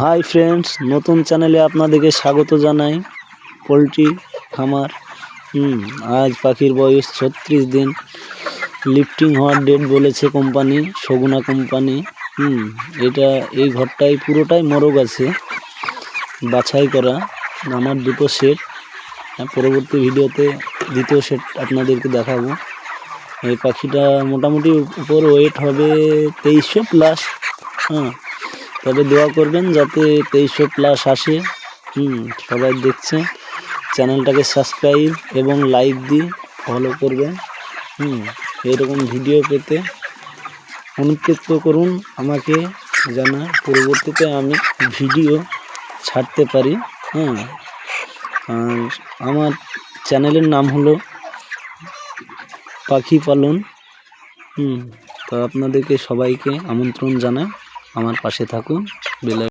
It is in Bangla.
হাই ফ্রেন্ডস, নতুন চ্যানেলে আপনাদেরকে স্বাগত জানাই। পোলট্রি খামার। আজ পাখির বয়স 36 দিন। লিফটিং হওয়ার ডেট বলেছে কোম্পানি, সগুনা কোম্পানি। এই ঘরটাই পুরোটাই মোরগ আছে, বাছাই করা। আমার দুটো সেট, পরবর্তী ভিডিওতে দ্বিতীয় সেট আপনাদেরকে দেখাবো। এই পাখিটা মোটামুটি উপর ওয়েট হবে 2300 প্লাস। তবে দোয়া করবেন যাতে 2300 প্লাস আসে। সবাই দেখছে, চ্যানেলটাকে সাবস্ক্রাইব এবং লাইক দিয়ে ফলো করবেন। এরকম ভিডিও পেতে অনুপ্রেরিত করুন আমাকে, যেন পরবর্তীতে আমি ভিডিও ছাড়তে পারি। আর আমার চ্যানেলের নাম হলো পাখি পালন। তো আপনাদেরকে সবাইকে আমন্ত্রণ জানাই, আমার পাশে থাকুন।